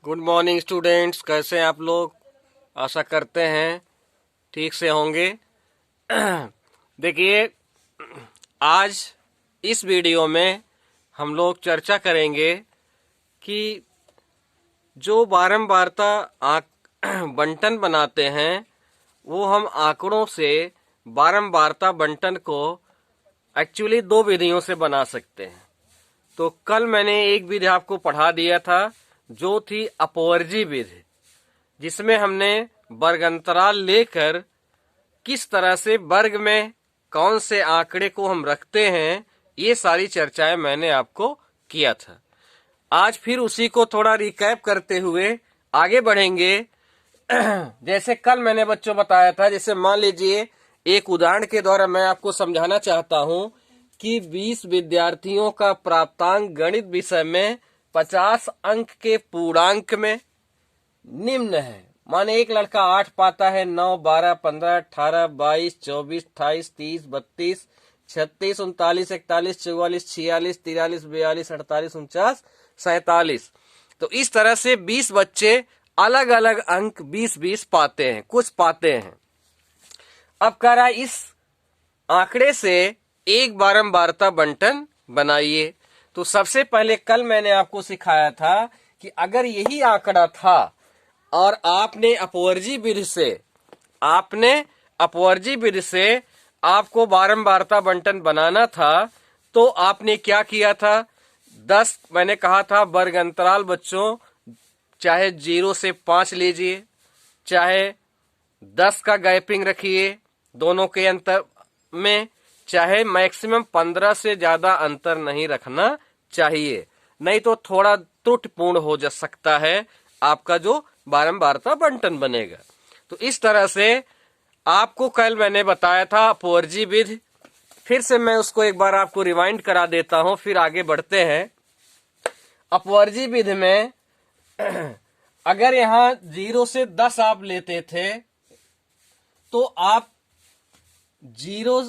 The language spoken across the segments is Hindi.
गुड मॉर्निंग स्टूडेंट्स, कैसे हैं आप लोग। आशा करते हैं ठीक से होंगे। देखिए, आज इस वीडियो में हम लोग चर्चा करेंगे कि जो बारंबारता बंटन बनाते हैं वो हम आंकड़ों से बारंबारता बंटन को एक्चुअली दो विधियों से बना सकते हैं। तो कल मैंने एक विधि आपको पढ़ा दिया था जो थी अपवर्जी विधि, जिसमें हमने वर्ग अंतराल लेकर किस तरह से वर्ग में कौन से आंकड़े को हम रखते हैं, ये सारी चर्चाएं मैंने आपको किया था। आज फिर उसी को थोड़ा रिकैप करते हुए आगे बढ़ेंगे। जैसे कल मैंने बच्चों बताया था, जैसे मान लीजिए एक उदाहरण के द्वारा मैं आपको समझाना चाहता हूं कि 20 विद्यार्थियों का प्राप्तांक गणित विषय में 50 अंक के पूर्णांक में निम्न है। माने एक लड़का 8 पाता है, 9, 12, 15, 18, 22, 24, 28, 30, 32, 36, 39, 41, 44, 46, 43, 42, 48, 49, 47। तो इस तरह से 20 बच्चे अलग अलग अंक 20-20 पाते हैं, कुछ पाते हैं। अब कह रहा है इस आंकड़े से एक बारंबारता बंटन बनाइए। तो सबसे पहले कल मैंने आपको सिखाया था कि अगर यही आंकड़ा था और आपने अपवर्जी विधि से आपको बारंबारता बंटन बनाना था, तो आपने क्या किया था। 10 मैंने कहा था वर्ग अंतराल बच्चों, चाहे 0 से 5 लीजिए, चाहे 10 का गैपिंग रखिए दोनों के अंतर में, चाहे मैक्सिमम 15 से ज्यादा अंतर नहीं रखना चाहिए, नहीं तो थोड़ा त्रुटिपूर्ण हो जा सकता है आपका जो बारंबारता बंटन बनेगा। तो इस तरह से आपको कल मैंने बताया था अपवर्जी विधि। फिर से मैं उसको एक बार आपको रिवाइंड करा देता हूं, फिर आगे बढ़ते हैं। अपवर्जी विधि में अगर यहां 0 से 10 आप लेते थे तो आप 0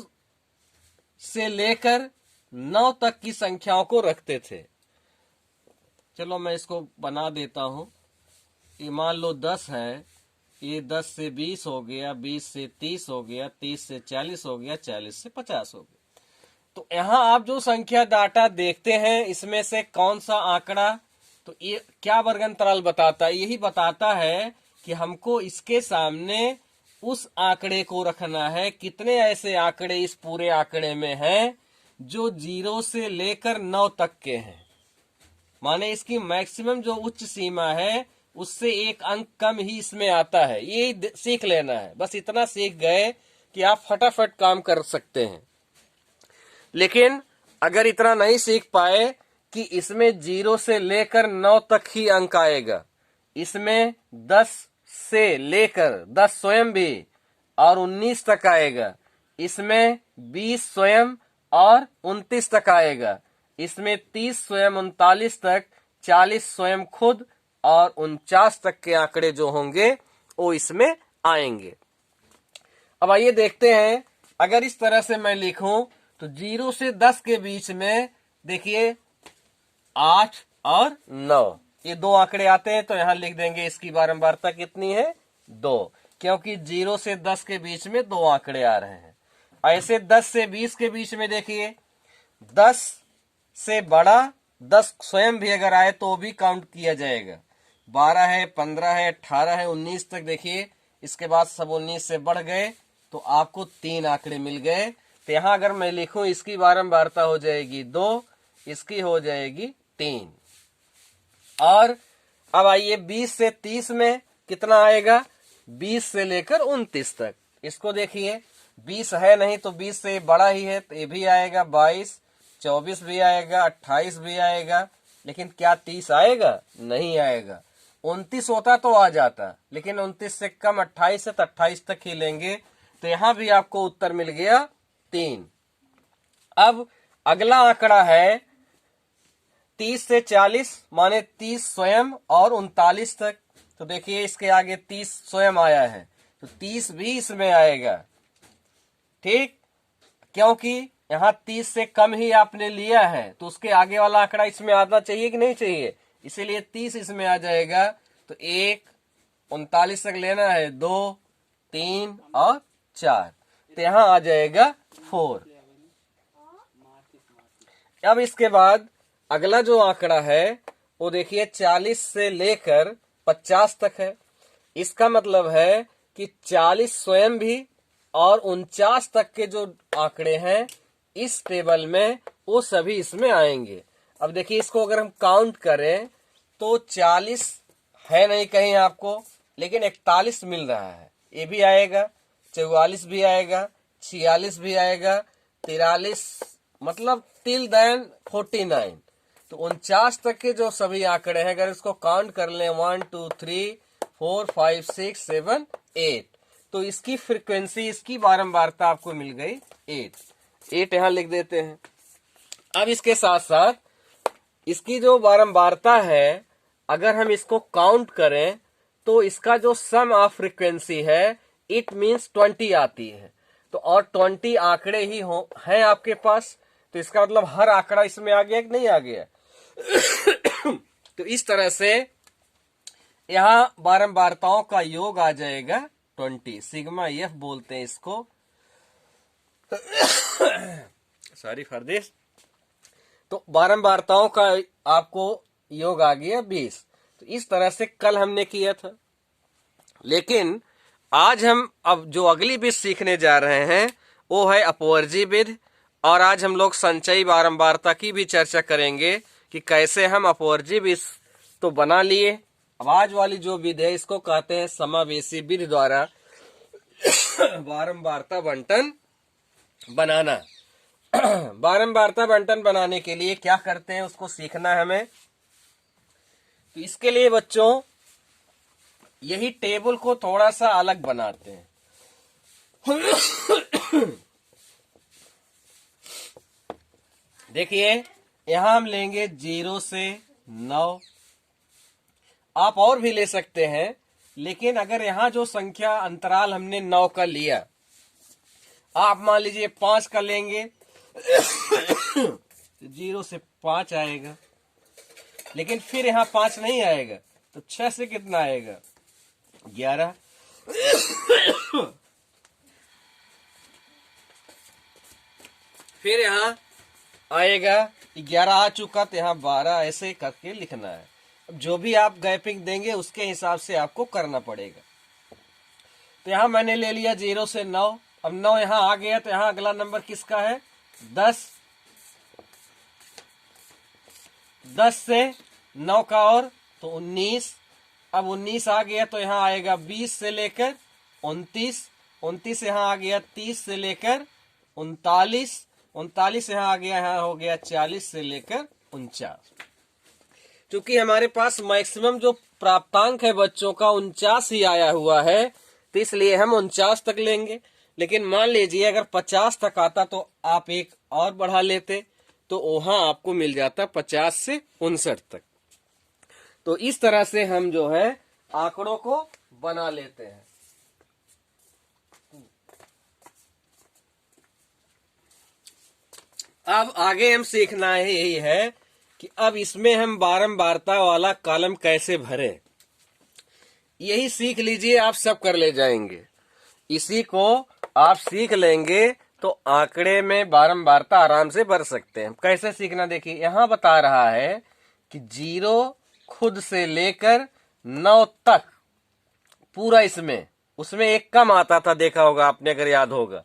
से लेकर 9 तक की संख्याओं को रखते थे। चलो मैं इसको बना देता हूं। ये मान लो 10 है, ये 10 से 20 हो गया, 20 से 30 हो गया, 30 से 40 हो गया, 40 से 50 हो गया। तो यहां आप जो संख्या डाटा देखते हैं इसमें से कौन सा आंकड़ा, तो ये क्या वर्ग अंतराल बताता है, यही बताता है कि हमको इसके सामने उस आंकड़े को रखना है। कितने ऐसे आंकड़े इस पूरे आंकड़े में हैं जो 0 से लेकर 9 तक के हैं। माने इसकी मैक्सिमम जो उच्च सीमा है उससे एक अंक कम ही इसमें आता है। ये सीख लेना है, बस इतना सीख गए कि आप फटाफट काम कर सकते हैं। लेकिन अगर इतना नहीं सीख पाए कि इसमें 0 से लेकर 9 तक ही अंक आएगा, इसमें 10 से लेकर 10 स्वयं भी और 19 तक आएगा, इसमें 20 स्वयं और 29 तक आएगा, इसमें 30 स्वयं 39 तक, 40 स्वयं खुद और 49 तक के आंकड़े जो होंगे वो इसमें आएंगे। अब आइए देखते हैं, अगर इस तरह से मैं लिखूं तो 0 से 10 के बीच में देखिए 8 और 9 ये दो आंकड़े आते हैं। तो यहां लिख देंगे इसकी बारंबारता कितनी है, 2, क्योंकि 0 से 10 के बीच में दो आंकड़े आ रहे हैं। ऐसे 10 से 20 के बीच में देखिए 10 से बड़ा 10 स्वयं भी अगर आए तो भी काउंट किया जाएगा। 12 है, 15 है, 18 है, 19 तक देखिए, इसके बाद सब 19 से बढ़ गए तो आपको 3 आंकड़े मिल गए। तो यहां अगर मैं लिखूं इसकी बारंबारता हो जाएगी 2, इसकी हो जाएगी 3। और अब आइए 20 से 30 में कितना आएगा, 20 से लेकर 29 तक। इसको देखिए 20 है नहीं तो 20 से बड़ा ही है तो ये भी आएगा 22, 24 भी आएगा, 28 भी आएगा, लेकिन क्या 30 आएगा, नहीं आएगा। 29 होता तो आ जाता, लेकिन 29 से कम 28 है तो 28 तक ही लेंगे। तो यहां भी आपको उत्तर मिल गया 3। अब अगला आंकड़ा है 30 से 40, माने 30 स्वयं और 39 तक। तो देखिए इसके आगे 30 स्वयं आया है तो 30 भी इसमें आएगा, ठीक, क्योंकि यहां 30 से कम ही आपने लिया है तो उसके आगे वाला आंकड़ा इसमें आना चाहिए कि नहीं चाहिए, इसीलिए 30 इसमें आ जाएगा। तो 1 39 तक लेना है, 2 3 और 4, तो यहां आ जाएगा 4। अब इसके बाद अगला जो आंकड़ा है वो देखिए 40 से लेकर 50 तक है। इसका मतलब है कि 40 स्वयं भी और 49 तक के जो आंकड़े हैं इस टेबल में वो सभी इसमें आएंगे। अब देखिए इसको अगर हम काउंट करें तो 40 है नहीं कहीं आपको, लेकिन 41 मिल रहा है, ये भी आएगा, 44 भी आएगा, 46 भी आएगा, 43, मतलब टिल देन 49। तो 49 तक के जो सभी आंकड़े हैं अगर इसको काउंट कर लें 1 2 3 4 5 6 7 8, तो इसकी फ्रीक्वेंसी, इसकी बारंबारता आपको मिल गई 8 यहां लिख देते हैं। अब इसके साथ साथ इसकी जो बारंबारता है अगर हम इसको काउंट करें तो इसका जो सम ऑफ फ्रीक्वेंसी है इट मींस 20 आती है। तो और 20 आंकड़े ही हैं आपके पास, तो इसका मतलब हर आंकड़ा इसमें आ गया कि नहीं आ गया। तो इस तरह से यहां बारंबारताओं का योग आ जाएगा 20, सिग्मा एफ बोलते हैं इसको। Sorry for this. तो बारंबारताओं का आपको योग आ गया 20। तो इस तरह से कल हमने किया था, लेकिन आज हम अब जो अगली विधि सीखने जा रहे हैं वो है अपवर्जी विधि, और आज हम लोग संचयी बारंबारता की भी चर्चा करेंगे कि कैसे हम अपवर्जी विधि तो बना लिए। अब आज वाली जो विधि है इसको कहते हैं समावेशी विधि द्वारा बारंबारता बंटन बनाना। बारंबारता बंटन बनाने के लिए क्या करते हैं उसको सीखना है हमें। तो इसके लिए बच्चों यही टेबल को थोड़ा सा अलग बनाते हैं। देखिए यहां हम लेंगे 0 से 9, आप और भी ले सकते हैं, लेकिन अगर यहां जो संख्या अंतराल हमने 9 का लिया, आप मान लीजिए 5 का लेंगे 0 से 5 आएगा, लेकिन फिर यहां 5 नहीं आएगा, तो 6 से कितना आएगा 11। फिर यहां आएगा 11 आ चुका, तो यहां 12, ऐसे करके लिखना है। अब जो भी आप गैपिंग देंगे उसके हिसाब से आपको करना पड़ेगा। तो यहां मैंने ले लिया 0 से 9, अब 9 यहां आ गया, तो यहां अगला नंबर किसका है 10। 10 से 9 का और तो 19, अब 19 आ गया तो यहां आएगा 20 से लेकर 29, 29 यहां आ गया 30 से लेकर 39, 39 यहां आ गया, यहां हो गया 40 से लेकर 49। क्योंकि हमारे पास मैक्सिमम जो प्राप्तांक है बच्चों का 49 ही आया हुआ है, तो इसलिए हम 49 तक लेंगे। लेकिन मान लीजिए अगर 50 तक आता तो आप एक और बढ़ा लेते, तो वहां आपको मिल जाता 50 से 59 तक। तो इस तरह से हम जो है आंकड़ों को बना लेते हैं। अब आगे हम सीखना है यही है कि अब इसमें हम बारंबारता वाला कॉलम कैसे भरें, यही सीख लीजिए, आप सब कर ले जाएंगे। इसी को आप सीख लेंगे तो आंकड़े में बारंबारता आराम से भर सकते हैं। कैसे सीखना देखिए, यहां बता रहा है कि 0 खुद से लेकर 9 तक पूरा, इसमें उसमें एक कम आता था, देखा होगा आपने अगर याद होगा,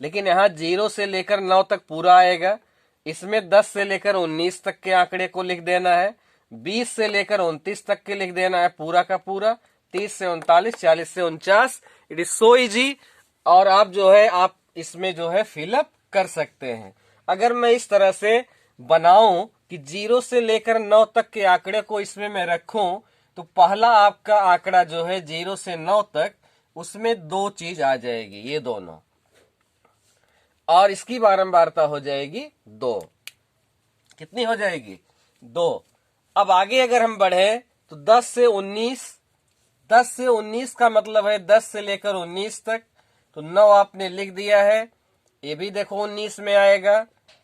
लेकिन यहाँ 0 से लेकर 9 तक पूरा आएगा। इसमें 10 से लेकर 19 तक के आंकड़े को लिख देना है, 20 से लेकर 29 तक के लिख देना है पूरा का पूरा, 30 से 39, 40 से 49। It is so easy. और आप जो है आप इसमें जो है फिलअप कर सकते हैं। अगर मैं इस तरह से बनाऊं कि 0 से लेकर 9 तक के आंकड़े को इसमें मैं रखूं, तो पहला आपका आंकड़ा जो है 0 से 9 तक, उसमें 2 चीज आ जाएगी, ये दोनों, और इसकी बारंबारता हो जाएगी 2। कितनी हो जाएगी 2। अब आगे अगर हम बढ़े तो 10 से 19, 10 से 19 का मतलब है 10 से लेकर 19 तक, तो 9 आपने लिख दिया है। ये भी देखो 19 में आएगा,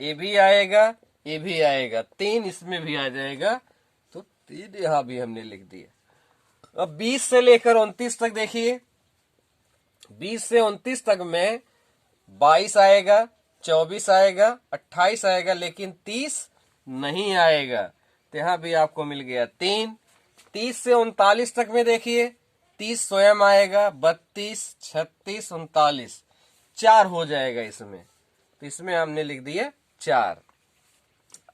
ये भी आएगा, ये भी आएगा, 3 इसमें भी आ जाएगा, तो 3 यहां भी हमने लिख दिया। अब 20 से लेकर 29 तक देखिए, 20 से 29 तक में 22 आएगा, 24 आएगा, 28 आएगा, लेकिन 30 नहीं आएगा। तो यहां भी आपको मिल गया 3। 30 से 39 तक में देखिए, 30 स्वयं आएगा, 32, 36, 39, 4 हो जाएगा इसमें। तो इसमें हमने लिख दिया 4।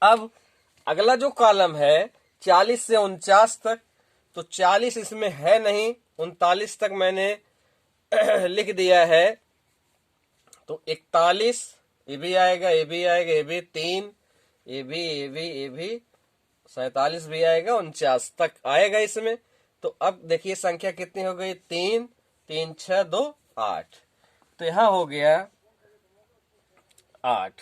अब अगला जो कॉलम है 40 से 49 तक, तो 40 इसमें है नहीं, 39 तक मैंने लिख दिया है। तो 41 ये भी आएगा, ये भी आएगा, ये भी 3, ये भी 47 भी आएगा, 49 तक आएगा इसमें। तो अब देखिए संख्या कितनी हो गई, 3, 3, 6, 2, 8। तो यहां हो गया 8।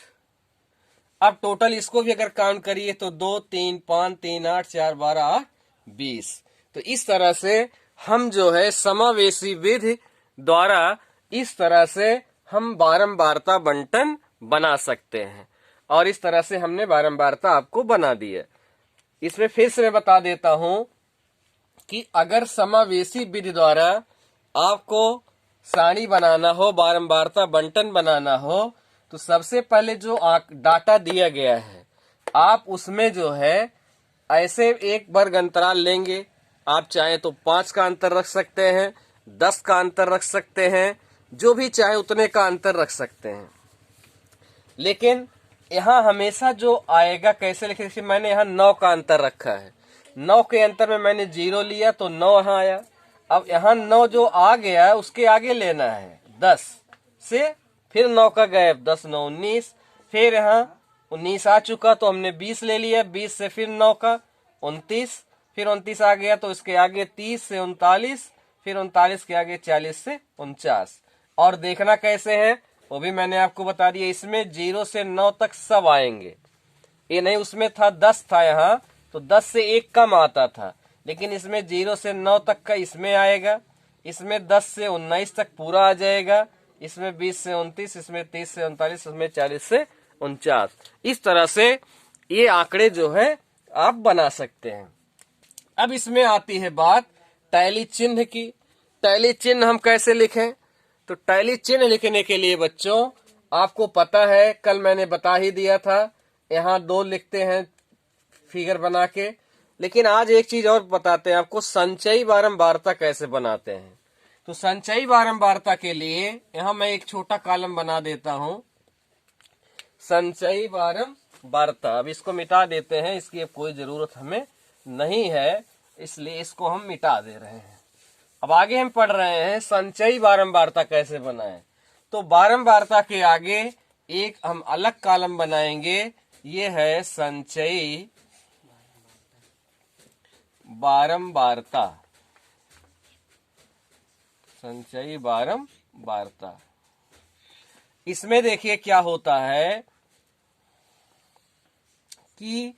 अब टोटल इसको भी अगर काउंट करिए तो 2, 3, 5, 3, 8, 4, 12, 20। तो इस तरह से हम जो है समावेशी विधि द्वारा इस तरह से हम बारंबारता बंटन बना सकते हैं। और इस तरह से हमने बारंबारता आपको बना दी है। इसमें फिर से मैं बता देता हूं कि अगर समावेशी विधि द्वारा आपको सारणी बनाना हो, बारंबारता बंटन बनाना हो, तो सबसे पहले जो डाटा दिया गया है आप उसमें जो है ऐसे एक वर्ग अंतराल लेंगे। आप चाहे तो 5 का अंतर रख सकते हैं, 10 का अंतर रख सकते हैं, जो भी चाहे उतने का अंतर रख सकते हैं। लेकिन यहाँ हमेशा जो आएगा कैसे लिखे, जैसे मैंने यहाँ 9 का अंतर रखा है, 9 के अंतर में मैंने 0 लिया तो 9 यहाँ आया। अब यहाँ 9 जो आ गया उसके आगे लेना है 10 से, फिर 9 का गैप, 10, 9, 19, फिर यहाँ 19 आ चुका तो हमने 20 ले लिया, 20 से फिर 9 का 29, फिर 29 आ गया तो इसके आगे 30 से 39, फिर 39 के आगे 40 से 49। और देखना कैसे है वो भी मैंने आपको बता दिया। इसमें 0 से 9 तक सब आएंगे, ये नहीं उसमें था 10 था यहाँ तो 10 से 1 कम आता था, लेकिन इसमें 0 से 9 तक का इसमें आएगा, इसमें 10 से 19 तक पूरा आ जाएगा, इसमें 20 से 29, इसमें 30 से 39, इसमें 40 से 49। इस तरह से ये आंकड़े जो है आप बना सकते हैं। अब इसमें आती है बात टैली चिन्ह की। टैली चिन्ह हम कैसे लिखें, तो टैली चिन्ह लिखने के लिए बच्चों आपको पता है, कल मैंने बता ही दिया था, यहाँ 2 लिखते हैं फिगर बना के। लेकिन आज एक चीज और बताते हैं आपको, संचयी बारंबारता कैसे बनाते हैं। तो संचयी बारंबारता के लिए यहाँ मैं एक छोटा कॉलम बना देता हूं, संचयी बारंबारता। अब इसको मिटा देते हैं, इसकी अब कोई जरूरत हमें नहीं है, इसलिए इसको हम मिटा दे रहे हैं। अब आगे हम पढ़ रहे हैं संचयी बारंबारता कैसे बनाएं। तो बारंबारता के आगे एक हम अलग कॉलम बनाएंगे, ये है संचयी बारंबारता। संचयी बारंबारता, इसमें देखिए क्या होता है कि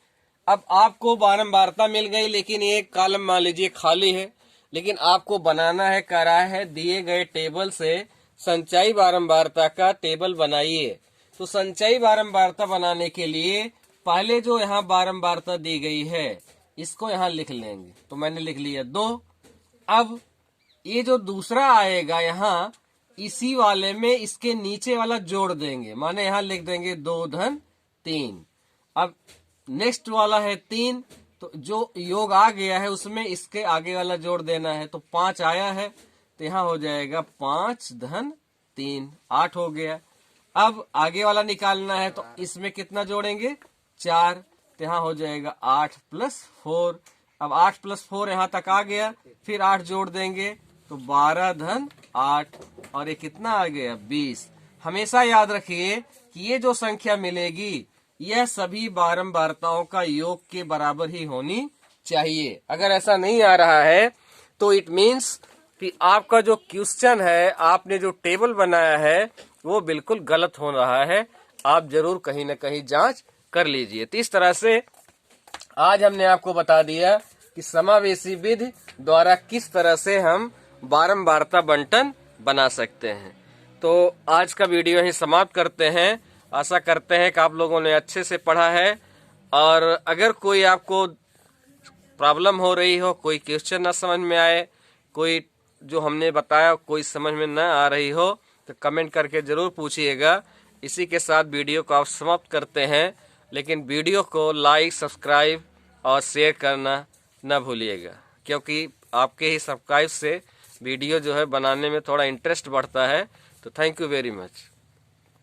अब आपको बारंबारता मिल गई, लेकिन एक कॉलम मान लीजिए खाली है, लेकिन आपको बनाना है, कह रहा है दिए गए टेबल से संचयी बारंबारता का टेबल बनाइए। तो संचयी बारंबारता बनाने के लिए पहले जो यहाँ बारंबारता दी गई है इसको यहाँ लिख लेंगे। तो मैंने लिख लिया 2। अब ये जो दूसरा आएगा यहाँ इसी वाले में इसके नीचे वाला जोड़ देंगे, माने यहाँ लिख देंगे 2 धन 3। अब नेक्स्ट वाला है 3, तो जो योग आ गया है उसमें इसके आगे वाला जोड़ देना है, तो 5 आया है तो यहाँ हो जाएगा 5 धन 3, 8 हो गया। अब आगे वाला निकालना है तो इसमें कितना जोड़ेंगे 4, तो यहाँ हो जाएगा 8 + 4। अब 8 + 4 यहाँ तक आ गया, फिर 8 जोड़ देंगे तो 12 धन 8, और ये कितना आ गया 20। हमेशा याद रखिए कि ये जो संख्या मिलेगी यह सभी बारंबारताओं का योग के बराबर ही होनी चाहिए। अगर ऐसा नहीं आ रहा है तो इट मीन्स कि आपका जो क्वेश्चन है, आपने जो टेबल बनाया है वो बिल्कुल गलत हो रहा है। आप जरूर कहीं न कहीं जांच कर लीजिए। तो इस तरह से आज हमने आपको बता दिया कि समावेशी विधि द्वारा किस तरह से हम बारंबारता बंटन बना सकते हैं। तो आज का वीडियो ही समाप्त करते हैं। आशा करते हैं कि आप लोगों ने अच्छे से पढ़ा है, और अगर कोई आपको प्रॉब्लम हो रही हो, कोई क्वेश्चन ना समझ में आए, कोई जो हमने बताया कोई समझ में ना आ रही हो, तो कमेंट करके ज़रूर पूछिएगा। इसी के साथ वीडियो को आप समाप्त करते हैं, लेकिन वीडियो को लाइक, सब्सक्राइब और शेयर करना ना भूलिएगा, क्योंकि आपके ही सब्सक्राइब से वीडियो जो है बनाने में थोड़ा इंटरेस्ट बढ़ता है। तो थैंक यू वेरी मच।